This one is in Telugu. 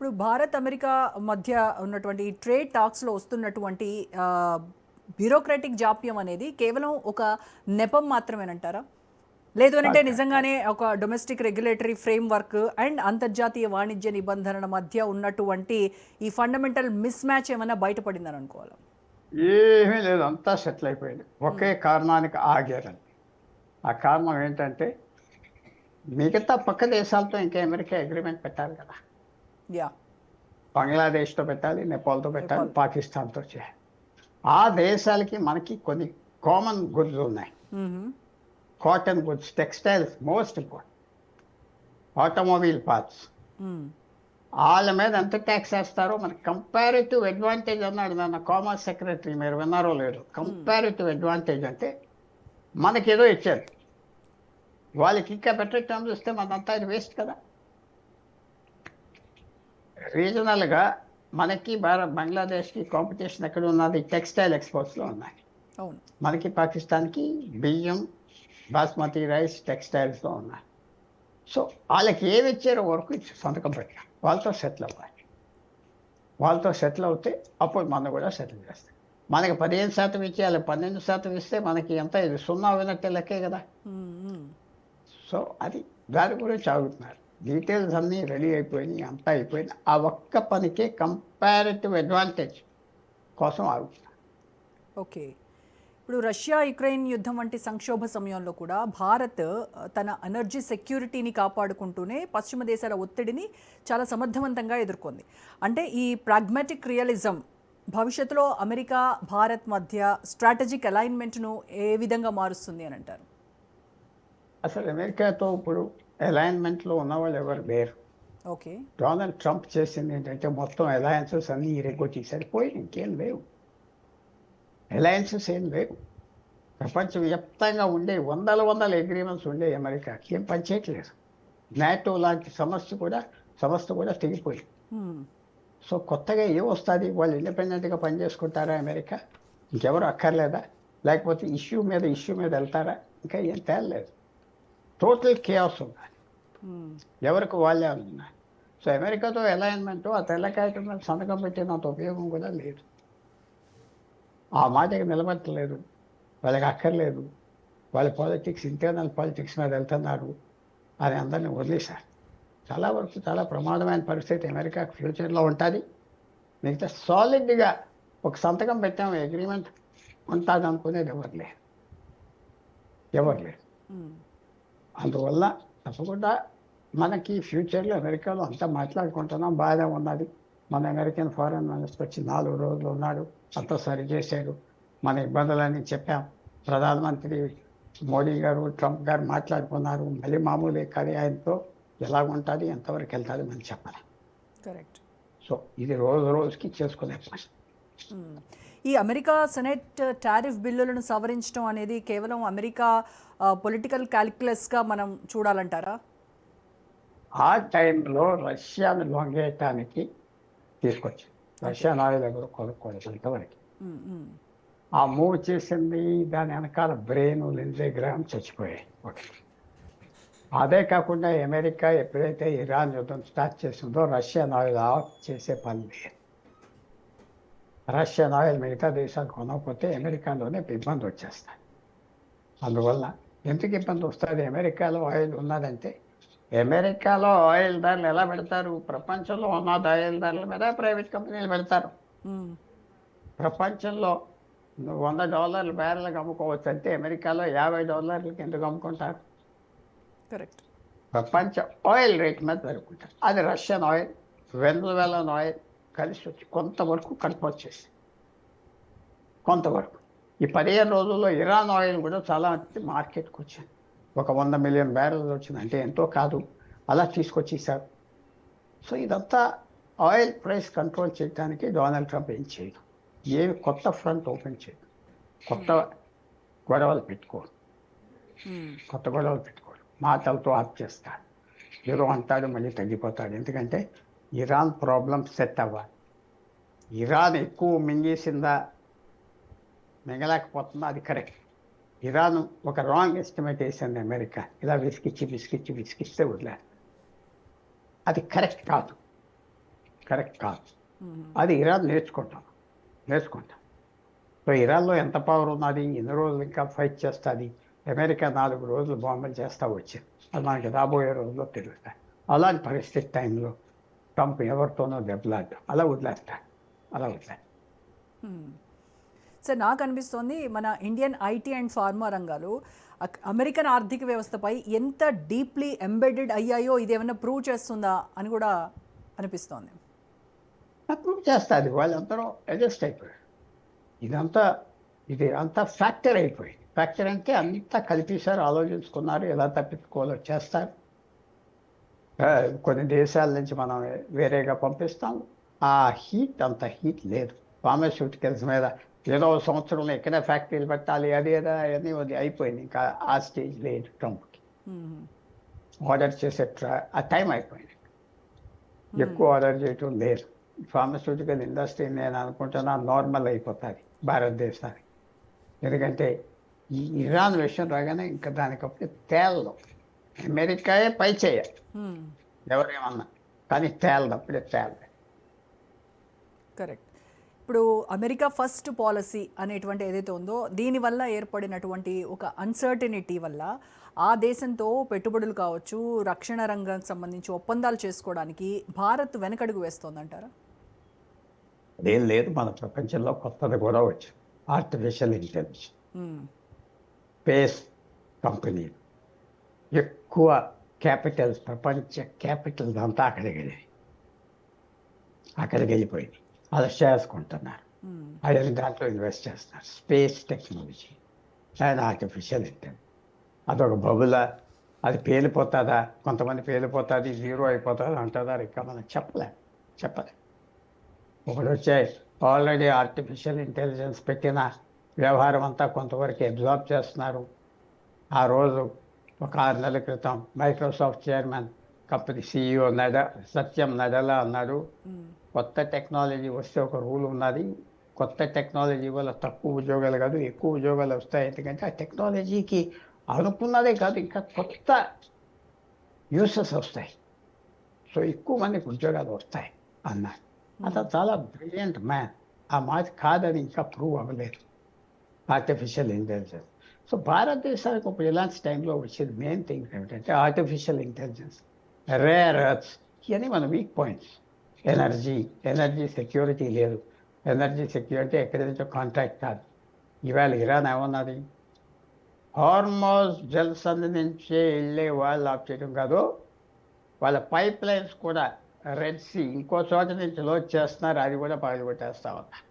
ఇప్పుడు భారత్ అమెరికా మధ్య ఉన్నటువంటి ఈ ట్రేడ్ టాక్స్లో వస్తున్నటువంటి బ్యూరోక్రాటిక్ జాప్యం అనేది కేవలం ఒక నెపం మాత్రమేనంటారా? లేదు అంటే నిజంగానే ఒక domestic regulatory frame work and అంతర్జాతీయ వాణిజ్య నిబంధనల మధ్య ఉన్నటువంటి ఈ ఫండమెంటల్ మిస్ మ్యాచ్ ఏమైనా బయటపడిందని అనుకోవాలా? ఏమీ లేదు, అంతా సెటిల్ అయిపోయింది. ఒకే కారణానికి ఆగారని. ఆ కారణం ఏంటంటే మిగతా పక్క దేశాలతో ఇంకా అమెరికా అగ్రిమెంట్ పెట్టాలి కదా. యా, బంగ్లాదేశ్తో పెట్టాలి, నేపాల్తో పెట్టాలి, పాకిస్తాన్తో చేయాలి. ఆ దేశాలకి మనకి కొన్ని కామన్ గుడ్స్ ఉన్నాయి. Cotton goods, textiles most important, automobile parts. వాళ్ళ మీద ఎంత ట్యాక్స్ వేస్తారో మనకి కంపారిటివ్ అడ్వాంటేజ్ అన్నాడు మన కామర్స్ సెక్రటరీ, మీరు విన్నారో లేదు. కంపారిటివ్ అడ్వాంటేజ్ అంటే మనకేదో ఇచ్చారు, వాళ్ళకి ఇంకా బెటర్ టర్మ్స్ ఇస్తే మనంతా ఇది వేస్ట్ కదా. రీజనల్గా మనకి బంగ్లాదేశ్కి కాంపిటీషన్ ఎక్కడ ఉన్నది? టెక్స్టైల్ ఎక్స్పోర్ట్స్లో ఉన్నాయి. మనకి పాకిస్తాన్కి బియ్యం, బాస్మతి రైస్, టెక్స్టైల్స్లో ఉన్నాయి. సో వాళ్ళకి ఏమి ఇచ్చారో వరకు ఇచ్చి సంతకం పెట్టాం, వాళ్ళతో సెటిల్ అవ్వాలి. వాళ్ళతో సెటిల్ అవుతే అప్పుడు మనం కూడా సెటిల్ చేస్తాం. మనకి 15% ఇచ్చేయాలి, 12% ఇస్తే మనకి ఎంత ఇది 0 వినట్టే లెక్కే కదా. సో అది దాని గురించి ఆగుతున్నారు. డీటెయిల్స్ అన్నీ రెడీ అయిపోయినాయి, అంతా అయిపోయింది. ఆ ఒక్క పనికే కంపారిటివ్ అడ్వాంటేజ్ కోసం ఆగుతున్నారు. ఓకే, ఇప్పుడు రష్యా యుక్రెయిన్ యుద్ధం వంటి సంక్షోభ సమయంలో కూడా భారత్ తన ఎనర్జీ సెక్యూరిటీని కాపాడుకుంటూనే పశ్చిమ దేశాల ఒత్తిడిని చాలా సమర్థవంతంగా ఎదుర్కొంది. అంటే ఈ ప్రాగ్మాటిక్ రియలిజం భవిష్యత్తులో అమెరికా భారత్ మధ్య స్ట్రాటజిక్ అలైన్మెంట్ను ఏ విధంగా మారుస్తుంది అని అంటారు? అసలు అమెరికాతో ఇప్పుడు అలైన్మెంట్లో ఉన్నవాళ్ళు ఎవరు లేరు. ఓకే, డొనాల్డ్ ట్రంప్ చేసింది ఏంటంటే మొత్తం అలయన్సెస్ అన్నీ ఇరెగొట్టి సరిపోయి ఇంకేం లేవు, అలయన్సెస్ ఏం లేవు. ప్రపంచవ్యాప్తంగా ఉండే వందల అగ్రిమెంట్స్ ఉండే అమెరికాకి ఏం పనిచేయట్లేదు. నాటో లాంటి సంస్థ కూడా తెగిపోయింది. సో కొత్తగా ఏం వస్తుంది? వాళ్ళు ఇండిపెండెంట్గా పనిచేసుకుంటారా అమెరికా? ఇంకెవరు అక్కర్లేదా? లేకపోతే ఇష్యూ మీద వెళ్తారా? ఇంకా ఏం తేలలేదు. టోటల్ కేయాస్ ఉన్నాయి, ఎవరికి వాళ్ళే ఉన్నాయి. సో అమెరికాతో అలైన్మెంట్ ఆ తెల్లకాయటం మీద సంతకం పెట్టినంత ఉపయోగం కూడా లేదు. ఆ మాటకి నిలబట్టలేదు, వాళ్ళకి అక్కర్లేదు. వాళ్ళ పాలిటిక్స్, ఇంటర్నల్ పాలిటిక్స్ మీద వెళ్తున్నారు అని అందరినీ వదిలేశారు. చాలా వరకు చాలా ప్రమాదమైన పరిస్థితి అమెరికాకు ఫ్యూచర్లో ఉంటుంది. మిగతా సాలిడ్గా ఒక సంతకం పెట్టాము, అగ్రిమెంట్ ఉంటుంది అనుకునేది ఎవరు లేరు. అందువల్ల తప్పకుండా మనకి ఫ్యూచర్లో అమెరికాలో అంతా మాట్లాడుకుంటున్నాం, బాగానే ఉన్నది. మన అమెరికన్ ఫారెన్ మినిస్టర్ వచ్చి 4 రోజులు ఉన్నాడు, అంతా సరి చేశాడు. మన ఇబ్బందులన్నీ చెప్పాం. ప్రధానమంత్రి మోడీ గారు, ట్రంప్ గారు మాట్లాడుకున్నారు. మళ్ళీ మామూలే, కానీ ఆయనతో ఎలా ఉంటుంది, ఎంతవరకు వెళ్తుంది మనం చెప్పాలి. కరెక్ట్. సో ఇది రోజుకి చేసుకునే పని. ఈ అమెరికా సెనెట్ టారిఫ్ బిల్లులను సవరించడం అనేది కేవలం అమెరికా పొలిటికల్ క్యాలిక్యులస్గా మనం చూడాలంటారా? ఆ టైంలో రష్యాను లొంగేయటానికి తీసుకొచ్చింది. రష్యా ఆయిల్ దగ్గర కొనుక్కోలేదు అంతవరకు. ఆ మూవ్ చేసింది, దాని వెనకాల బ్రెయిన్, లిండ్సే గ్రాహం చచ్చిపోయాయి. ఓకే, అదే కాకుండా అమెరికా ఎప్పుడైతే ఇరాన్ యుద్ధం స్టార్ట్ చేసిందో రష్యన్ ఆయిల్ ఆఫ్ చేసే పని లేదు. రష్యన్ ఆయిల్ మిగతా దేశాలు కొనకపోతే అమెరికాలోనే ఇబ్బంది వచ్చేస్తాయి. అందువల్ల ఎందుకు ఇబ్బంది వస్తుంది? అమెరికాలో ఆయిల్ ఉన్నదంటే అమెరికాలో ఆయిల్ ధరలు ఎలా పెడతారు? ప్రపంచంలో ఉన్న ఆయిల్ ధరల మీద ప్రైవేట్ కంపెనీలు పెడతారు. ప్రపంచంలో $100 బ్యారెల్కి అమ్ముకోవచ్చు అంటే అమెరికాలో $50 ఎందుకు అమ్ముకుంటారు? కరెక్ట్. ప్రపంచ ఆయిల్ రేట్ మీద జరుపుకుంటారు. అది రష్యన్ ఆయిల్, వెనజువేలన్ ఆయిల్ కలిసి వచ్చి కొంతవరకు కలిపి వచ్చేసి కొంతవరకు ఈ 15 రోజుల్లో ఇరాన్ ఆయిల్ కూడా చాలా మార్కెట్కి వచ్చింది. ఒక 100 మిలియన్ బ్యారెల్స్ వచ్చింది, అంటే ఎంతో కాదు, అలా తీసుకొచ్చేసారు. సో ఇదంతా ఆయిల్ ప్రైస్ కంట్రోల్ చేయడానికి డొనాల్డ్ ట్రంప్ ఏం చేయదు, ఏమి కొత్త ఫ్రంట్ ఓపెన్ చేయదు, కొత్త గొడవలు పెట్టుకోడు, మాటలతో ఆఫ్ చేస్తాడు. ఏదో అంటాడు, మళ్ళీ తగ్గిపోతాడు. ఎందుకంటే ఇరాన్ ప్రాబ్లం సెట్ అవ్వాలి. ఇరాన్ ఎక్కువ మింగేసిందా, మింగలేకపోతుందా, అది కరెక్ట్. ఇరాన్ ఒక రాంగ్ ఎస్టిమేట్ వేసింది అమెరికా, ఇలా విసికిస్తే వదిలేదు. అది కరెక్ట్ కాదు. కరెక్ట్ కాదు. అది ఇరాన్ నేర్చుకుంటాం. సో ఇరాన్లో ఎంత పవర్ ఉన్నది, ఎన్ని రోజులు ఇంకా ఫైట్ చేస్తుంది. అమెరికా 4 రోజులు బాంబులు చేస్తూ వచ్చింది. అది మనకి రాబోయే రోజుల్లో తెలుస్తాయి. అలాంటి పరిస్థితి టైంలో ట్రంప్ ఎవరితోనో దెబ్బలాడ్డాం, అలా వదిలేస్తాడు. సార్ నాకు అనిపిస్తోంది మన ఇండియన్ ఐటీ అండ్ ఫార్మా రంగాలు అమెరికన్ ఆర్థిక వ్యవస్థపై ఎంత డీప్లీ ఎంబెడెడ్ అయ్యాయో ఇది ఏమైనా ప్రూవ్ చేస్తుందా అని కూడా అనిపిస్తోంది. ప్రూవ్ చేస్తుంది. వాళ్ళందరూ అడ్జస్ట్ అయిపోయారు. ఇది అంతా ఫ్యాక్టర్ అయిపోయింది. ఫ్యాక్టర్ అంటే అంతా కలిపేశారు, ఆలోచించుకున్నారు, ఎలా తప్పించుకోవాలో చేస్తారు. కొన్ని దేశాల నుంచి మనం వేరేగా పంపిస్తాం. ఆ అంత హీట్ లేదు. ఫార్మాస్యూటికల్స్ మీద ఏదో సంవత్సరంలో ఎక్కడే ఫ్యాక్టరీలు పెట్టాలి, అది అయిపోయింది. ఇంకా ఆ స్టేజ్ లేదు ట్రంప్కి. ఆర్డర్ చేసే ఆ టైం అయిపోయింది. ఎక్కువ ఆర్డర్ చేయటం లేదు. ఫార్మాస్యూటికల్ ఇండస్ట్రీ నేను అనుకుంటున్నా నార్మల్ అయిపోతుంది భారతదేశానికి. ఎందుకంటే ఈ ఇరాన్ విషయం రాగానే ఇంకా దానికప్పుడు తేలదు. అమెరికాయే పై చేయాలి ఎవరేమన్నా, కానీ తేలదు, అప్పుడే తేలదు. కరెక్ట్. ఇప్పుడు అమెరికా ఫస్ట్ పాలసీ అనేటువంటి ఏదైతే ఉందో దీనివల్ల ఏర్పడినటువంటి ఒక అన్సర్టనిటీ వల్ల ఆ దేశంతో పెట్టుబడులు కావచ్చు, రక్షణ రంగానికి సంబంధించి ఒప్పందాలు చేసుకోవడానికి భారత్ వెనకడుగు వేస్తోందంటారా? అదేం లేదు. మన ప్రపంచంలో కొత్తది కూడా వచ్చింది, ఆర్టిఫిషియల్ ఇంటెలిజెన్స్. స్పేస్ కంపెనీ ఎక్కువ క్యాపిటల్, ప్రపంచ క్యాపిటల్ అంతా అక్కడికి వెళ్ళిపోయింది. అలా చేసుకుంటున్నారు. అదే దాంట్లో ఇన్వెస్ట్ చేస్తున్నారు. Space technology and artificial intelligence అదొక బబుల. అది పేలిపోతుందా, కొంతమంది పేలిపోతుంది, జీరో అయిపోతుంది అంటారు. ఇంకా మనం చెప్పలేం. ఒకటి వచ్చాయి ఆల్రెడీ ఆర్టిఫిషియల్ ఇంటెలిజెన్స్ పెట్టిన వ్యవహారం అంతా కొంతవరకు అబ్జార్బ్ చేస్తున్నారు. ఆ రోజు ఒక 6 నెలల క్రితం మైక్రోసాఫ్ట్ చైర్మన్ కంపెనీ CEO సత్యం నడలా అన్నాడు, కొత్త టెక్నాలజీ వస్తే ఒక రూల్ ఉన్నది. కొత్త టెక్నాలజీ వల్ల తక్కువ ఉద్యోగాలు కాదు, ఎక్కువ ఉద్యోగాలు వస్తాయి. ఎందుకంటే ఆ టెక్నాలజీకి అనుకున్నదే కాదు, ఇంకా కొత్త యూసెస్ వస్తాయి. సో ఎక్కువ మందికి ఉద్యోగాలు వస్తాయి అన్నారు. అతను చాలా బ్రిలియంట్ మ్యాన్. ఆ మాట కాదని ఇంకా ప్రూవ్ అవ్వలేదు ఆర్టిఫిషియల్ ఇంటెలిజెన్స్. సో భారతదేశానికి ఇప్పుడు ఇలాంటి టైంలో వచ్చేది మెయిన్ థింగ్ ఏమిటంటే ఆర్టిఫిషియల్ ఇంటెలిజెన్స్, రేర్ ఎర్త్స్, ఇవన్నీ మన వీక్ పాయింట్స్. ఎనర్జీ సెక్యూరిటీ లేదు. ఎనర్జీ సెక్యూరిటీ ఎక్కడి నుంచో కాంట్రాక్ట్ కాదు. ఇవాళ ఇరాన్ ఏమన్నది, హార్మోజ్ జల్సంద్ నుంచే వెళ్ళే వాళ్ళు ఆఫ్ చేయడం కాదు, వాళ్ళ పైప్ లైన్స్ కూడా రెడ్ సీ ఇంకో చోట నుంచి లోడ్ చేస్తున్నారు, అది కూడా పగలగొట్టేస్తా ఉన్నారు.